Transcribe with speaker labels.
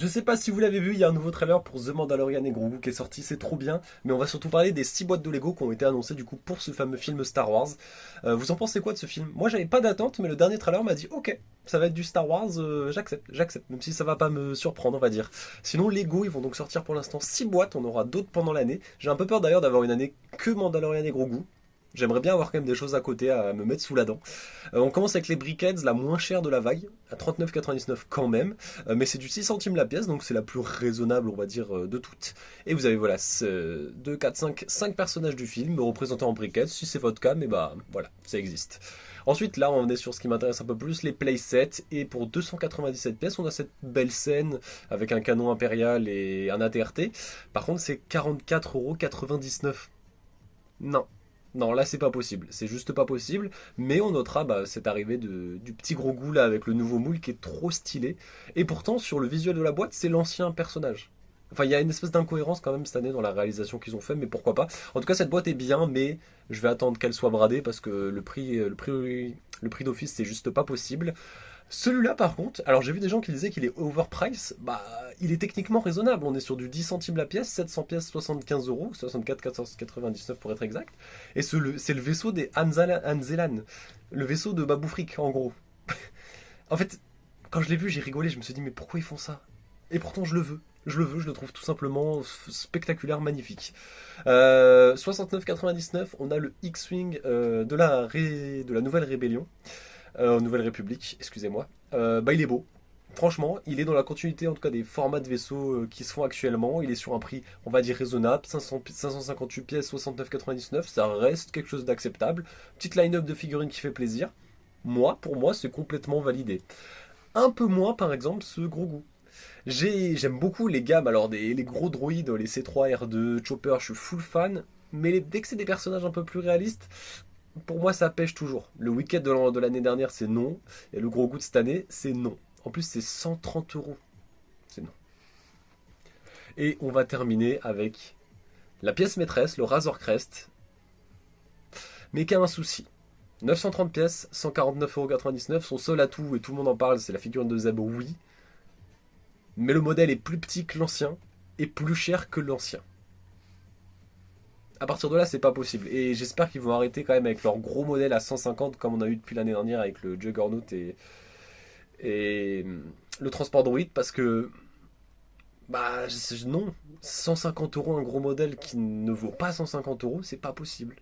Speaker 1: Je sais pas si vous l'avez vu, il y a un nouveau trailer pour The Mandalorian et Grogu qui est sorti, c'est trop bien, mais on va surtout parler des 6 boîtes de Lego qui ont été annoncées du coup pour ce fameux film Star Wars. Vous en pensez quoi de ce film? Moi j'avais pas d'attente, mais le dernier trailer m'a dit ok, ça va être du Star Wars, j'accepte, même si ça va pas me surprendre on va dire. Sinon Lego ils vont donc sortir pour l'instant 6 boîtes, on aura d'autres pendant l'année. J'ai un peu peur d'ailleurs d'avoir une année que Mandalorian et Grogu. J'aimerais bien avoir quand même des choses à côté à me mettre sous la dent. On commence avec les Brickheads, la moins chère de la vague, à 39,99 quand même, mais c'est du 6 centimes la pièce, donc c'est la plus raisonnable, on va dire, de toutes. Et vous avez voilà, 2, 4, 5 personnages du film représentés en Brickheads. Si c'est votre cas, mais bah voilà, ça existe. Ensuite, là, on est sur ce qui m'intéresse un peu plus, les playsets. Et pour 297 pièces, on a cette belle scène avec un canon impérial et un ATRT. Par contre, c'est 44,99 €. Non. Non, là c'est pas possible, c'est juste pas possible, mais on notera cette arrivée du petit gros goût là avec le nouveau moule qui est trop stylé, et pourtant sur le visuel de la boîte c'est l'ancien personnage. Enfin il y a une espèce d'incohérence quand même cette année dans la réalisation qu'ils ont fait, mais pourquoi pas. En tout cas cette boîte est bien, mais je vais attendre qu'elle soit bradée parce que le prix d'office c'est juste pas possible. Celui-là, par contre, alors j'ai vu des gens qui disaient qu'il est overprice, bah il est techniquement raisonnable. On est sur du 10 centimes la pièce, 700 pièces, 75 euros, 64 499 pour être exact. Et c'est le vaisseau des Anzelan, le vaisseau de Babou Frick, en gros. En fait, quand je l'ai vu, j'ai rigolé, je me suis dit, mais pourquoi ils font ça? Et pourtant, je le veux. Je le veux, je le trouve tout simplement spectaculaire, magnifique. 69,99, on a le X-Wing de la Nouvelle Rébellion. Nouvelle République, excusez-moi. Il est beau. Franchement, il est dans la continuité en tout cas des formats de vaisseaux qui se font actuellement. Il est sur un prix, on va dire raisonnable, 558 pièces, 69,99. Ça reste quelque chose d'acceptable. Petite line-up de figurines qui fait plaisir. Pour moi, c'est complètement validé. Un peu moins, par exemple, ce gros goût. J'aime beaucoup les gammes, alors les gros droïdes, les C3, R2, Chopper, je suis full fan. Mais dès que c'est des personnages un peu plus réalistes, pour moi, ça pêche toujours. Le week-end de l'année dernière, c'est non. Et le gros goût de cette année, c'est non. En plus, c'est 130 euros. C'est non. Et on va terminer avec la pièce maîtresse, le Razor Crest, mais qui a un souci. 930 pièces, 149,99 €. Son seul atout, et tout le monde en parle, c'est la figurine de Zeb, oui. Mais le modèle est plus petit que l'ancien et plus cher que l'ancien. À partir de là, c'est pas possible. Et j'espère qu'ils vont arrêter quand même avec leur gros modèle à 150 comme on a eu depuis l'année dernière avec le Juggernaut et le transport droïde parce que non, 150 € un gros modèle qui ne vaut pas 150 €, c'est pas possible.